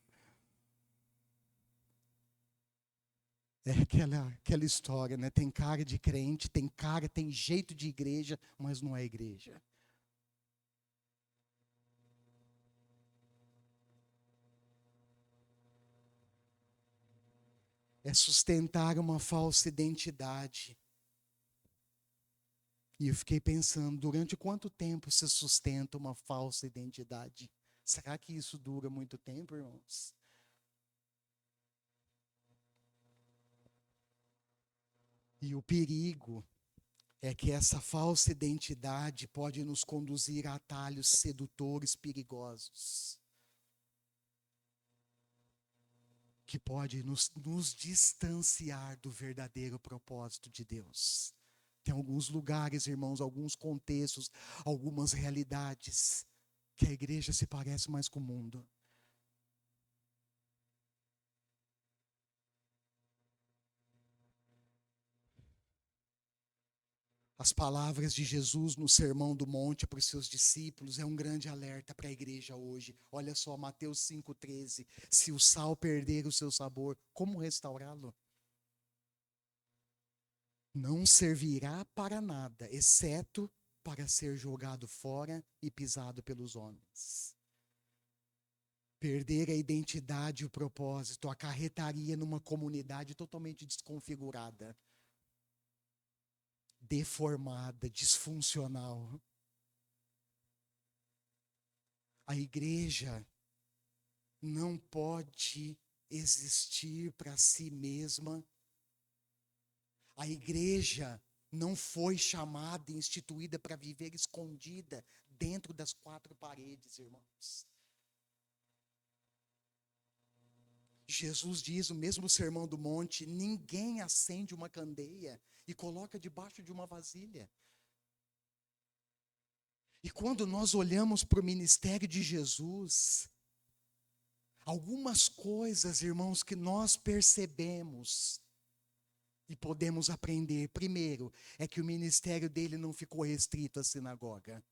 É aquela história, né? Tem cara de crente, tem jeito de igreja, mas não é igreja. É sustentar uma falsa identidade. E eu fiquei pensando, durante quanto tempo se sustenta uma falsa identidade? Será que isso dura muito tempo, irmãos? E o perigo é que essa falsa identidade pode nos conduzir a atalhos sedutores perigosos, que pode nos distanciar do verdadeiro propósito de Deus. Tem alguns lugares, irmãos, alguns contextos, algumas realidades, que a igreja se parece mais com o mundo. As palavras de Jesus no Sermão do Monte para os seus discípulos é um grande alerta para a igreja hoje. Olha só, Mateus 5,13. Se o sal perder o seu sabor, como restaurá-lo? Não servirá para nada, exceto para ser jogado fora e pisado pelos homens. Perder a identidade e o propósito acarretaria numa comunidade totalmente desconfigurada, deformada, disfuncional. A igreja não pode existir para si mesma. A igreja não foi chamada e instituída para viver escondida dentro das quatro paredes, irmãos. Jesus diz, o mesmo Sermão do Monte, ninguém acende uma candeia e coloca debaixo de uma vasilha. E quando nós olhamos para o ministério de Jesus, algumas coisas, irmãos, que nós percebemos e podemos aprender. Primeiro, é que o ministério dele não ficou restrito à sinagoga.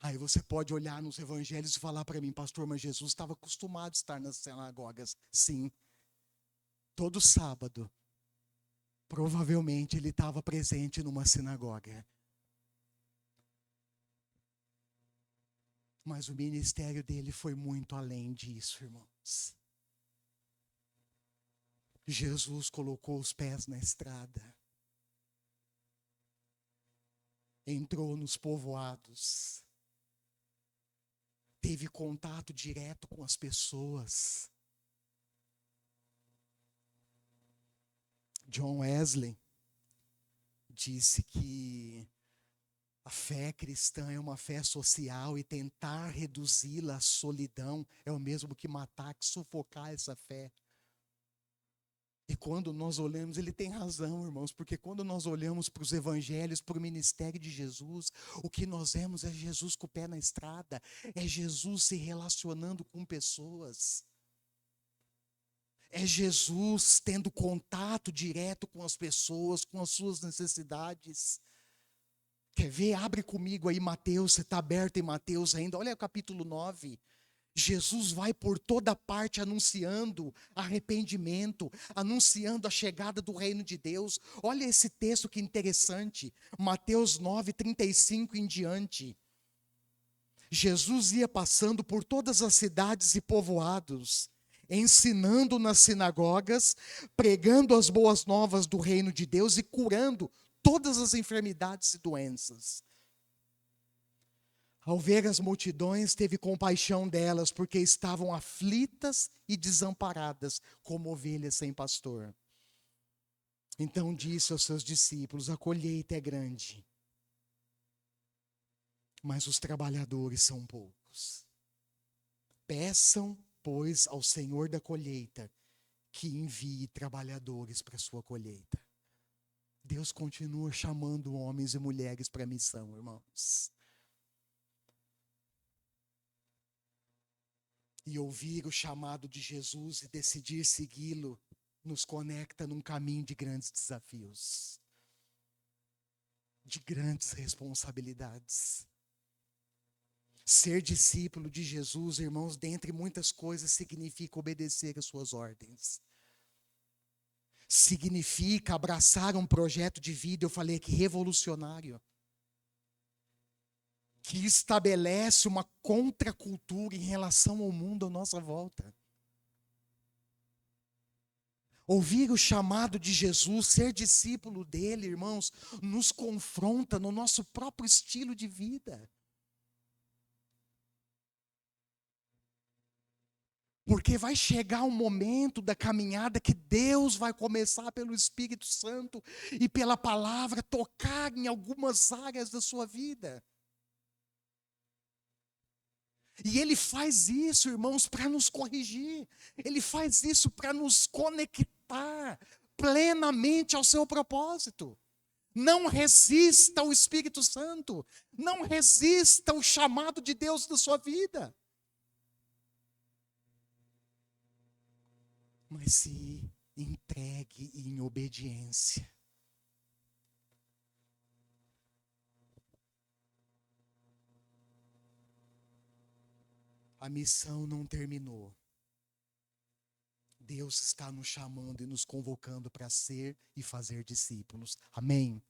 Aí você pode olhar nos evangelhos e falar para mim, pastor, mas Jesus estava acostumado a estar nas sinagogas. Sim, todo sábado, provavelmente ele estava presente numa sinagoga. Mas o ministério dele foi muito além disso, irmãos. Jesus colocou os pés na estrada. Entrou nos povoados. Teve contato direto com as pessoas. John Wesley disse que a fé cristã é uma fé social e tentar reduzi-la à solidão é o mesmo que matar, que sufocar essa fé. E quando nós olhamos, ele tem razão, irmãos, porque quando nós olhamos para os evangelhos, para o ministério de Jesus, o que nós vemos é Jesus com o pé na estrada, é Jesus se relacionando com pessoas, é Jesus tendo contato direto com as pessoas, com as suas necessidades. Quer ver? Abre comigo aí Mateus, você está aberto em Mateus ainda, olha o capítulo 9. Jesus vai por toda parte anunciando arrependimento, anunciando a chegada do reino de Deus. Olha esse texto que interessante, Mateus 9, 35 em diante. Jesus ia passando por todas as cidades e povoados, ensinando nas sinagogas, pregando as boas novas do reino de Deus e curando todas as enfermidades e doenças. Ao ver as multidões, teve compaixão delas, porque estavam aflitas e desamparadas, como ovelhas sem pastor. Então disse aos seus discípulos: a colheita é grande, mas os trabalhadores são poucos. Peçam, pois, ao Senhor da colheita que envie trabalhadores para a sua colheita. Deus continua chamando homens e mulheres para a missão, irmãos. E ouvir o chamado de Jesus e decidir segui-lo nos conecta num caminho de grandes desafios, de grandes responsabilidades. Ser discípulo de Jesus, irmãos, dentre muitas coisas, significa obedecer às suas ordens. Significa abraçar um projeto de vida, eu falei aqui, revolucionário, que estabelece uma contracultura em relação ao mundo à nossa volta. Ouvir o chamado de Jesus, ser discípulo dele, irmãos, nos confronta no nosso próprio estilo de vida. Porque vai chegar um momento da caminhada que Deus vai começar pelo Espírito Santo e pela palavra tocar em algumas áreas da sua vida. E Ele faz isso, irmãos, para nos corrigir. Ele faz isso para nos conectar plenamente ao seu propósito. Não resista ao Espírito Santo. Não resista ao chamado de Deus na sua vida. Mas se entregue em obediência. A missão não terminou. Deus está nos chamando e nos convocando para ser e fazer discípulos. Amém?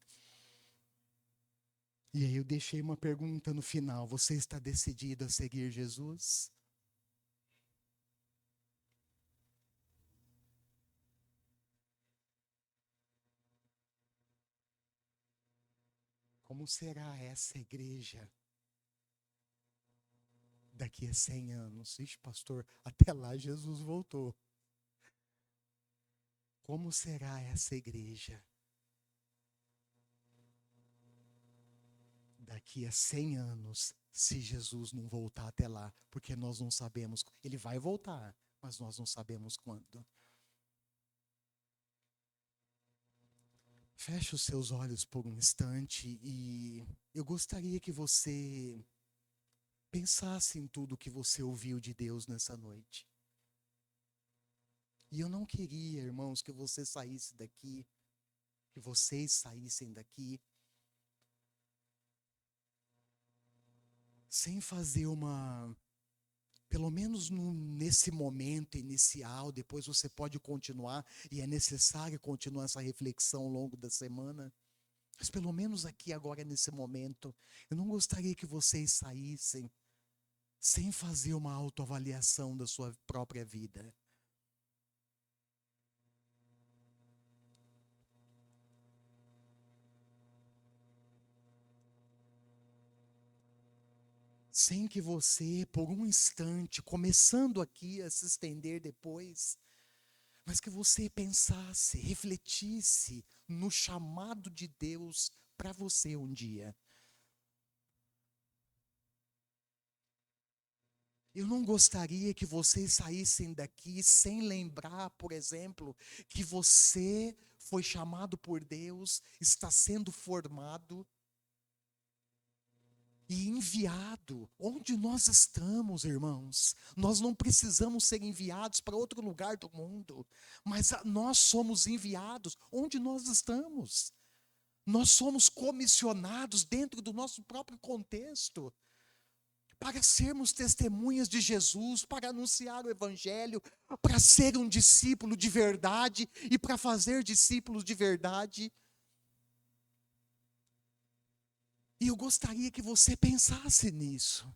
E aí eu deixei uma pergunta no final. Você está decidido a seguir Jesus? Como será essa igreja daqui a 100 anos? Ixi, pastor, até lá Jesus voltou. Como será essa igreja daqui a 100 anos, se Jesus não voltar até lá? Porque nós não sabemos. Ele vai voltar, mas nós não sabemos quando. Feche os seus olhos por um instante e eu gostaria que você pensasse em tudo que você ouviu de Deus nessa noite. E eu não queria, irmãos, que você saísse daqui, que vocês saíssem daqui, sem fazer pelo menos nesse momento inicial, depois você pode continuar, e é necessário continuar essa reflexão ao longo da semana, mas pelo menos aqui agora nesse momento, eu não gostaria que vocês saíssem sem fazer uma autoavaliação da sua própria vida. Sem que você, por um instante, começando aqui a se estender depois, mas que você pensasse, refletisse no chamado de Deus para você um dia. Eu não gostaria que vocês saíssem daqui sem lembrar, por exemplo, que você foi chamado por Deus, está sendo formado e enviado. Onde nós estamos, irmãos? Nós não precisamos ser enviados para outro lugar do mundo, mas nós somos enviados onde nós estamos. Nós somos comissionados dentro do nosso próprio contexto para sermos testemunhas de Jesus, para anunciar o Evangelho, para ser um discípulo de verdade e para fazer discípulos de verdade. E eu gostaria que você pensasse nisso.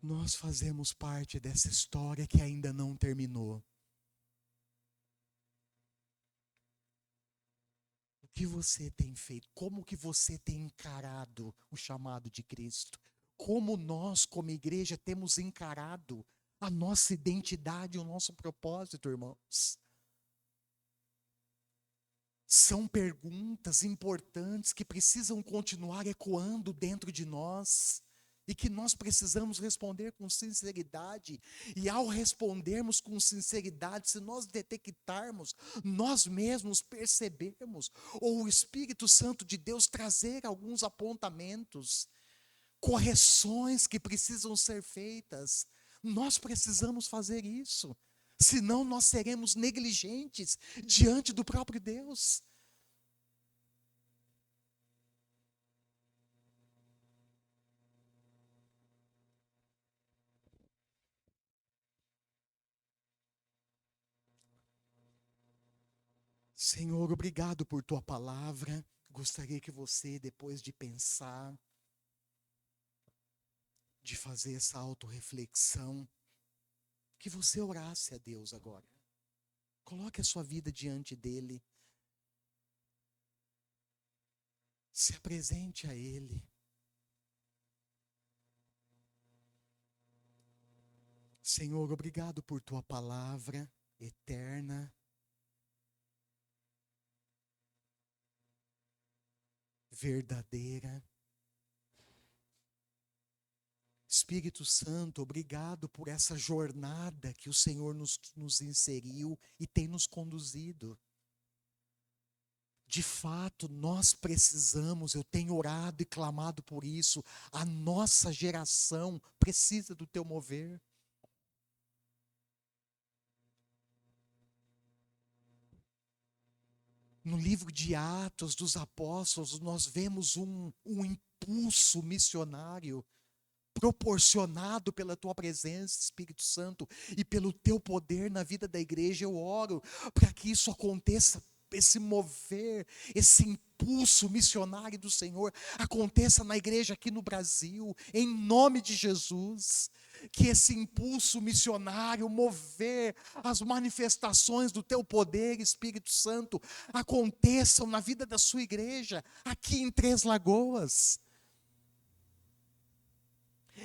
nós fazemos parte dessa história que ainda não terminou. O que você tem feito? Como que você tem encarado o chamado de Cristo? Como nós, como igreja, temos encarado a nossa identidade, o nosso propósito, irmãos? São perguntas importantes que precisam continuar ecoando dentro de nós e que nós precisamos responder com sinceridade. E ao respondermos com sinceridade, se nós detectarmos, nós mesmos percebermos, ou o Espírito Santo de Deus trazer alguns apontamentos, correções que precisam ser feitas, nós precisamos fazer isso. Senão nós seremos negligentes diante do próprio Deus. Senhor, obrigado por tua palavra. Gostaria que você, depois de pensar, de fazer essa autorreflexão, que você orasse a Deus agora. Coloque a sua vida diante dele. Se apresente a ele. Senhor, obrigado por tua palavra eterna, verdadeira. Espírito Santo, obrigado por essa jornada que o Senhor nos inseriu e tem nos conduzido. De fato, nós precisamos, eu tenho orado e clamado por isso, a nossa geração precisa do teu mover. No livro de Atos dos Apóstolos, nós vemos um impulso missionário proporcionado pela tua presença, Espírito Santo, e pelo teu poder na vida da igreja. Eu oro para que isso aconteça, esse mover, esse impulso missionário do Senhor aconteça na igreja aqui no Brasil, em nome de Jesus. Que esse impulso missionário, mover as manifestações do teu poder, Espírito Santo, aconteçam na vida da sua igreja, aqui em Três Lagoas.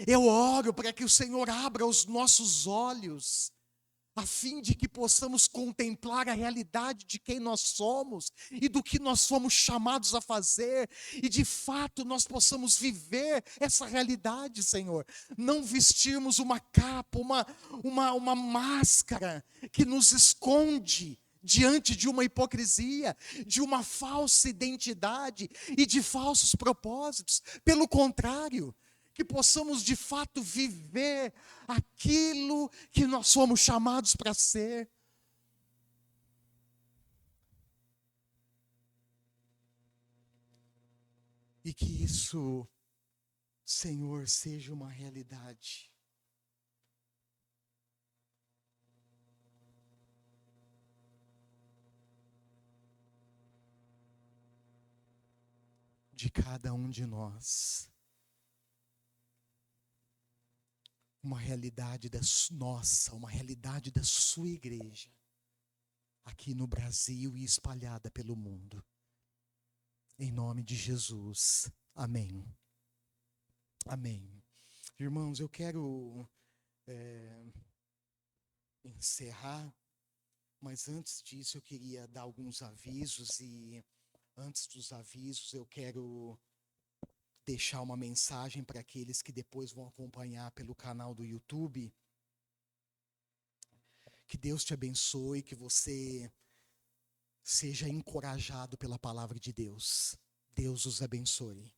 Eu oro para que o Senhor abra os nossos olhos, a fim de que possamos contemplar a realidade de quem nós somos e do que nós fomos chamados a fazer, e de fato nós possamos viver essa realidade, Senhor. Não vestirmos uma capa, uma máscara que nos esconde diante de uma hipocrisia, de uma falsa identidade e de falsos propósitos. Pelo contrário, que possamos de fato viver aquilo que nós somos chamados para ser. E que isso, Senhor, seja uma realidade. De cada um de nós. Uma realidade nossa, uma realidade da sua igreja, aqui no Brasil e espalhada pelo mundo. Em nome de Jesus. Amém. Amém. Irmãos, eu quero encerrar, mas antes disso eu queria dar alguns avisos, e antes dos avisos eu quero deixar uma mensagem para aqueles que depois vão acompanhar pelo canal do YouTube. Que Deus te abençoe, que você seja encorajado pela palavra de Deus. Deus os abençoe.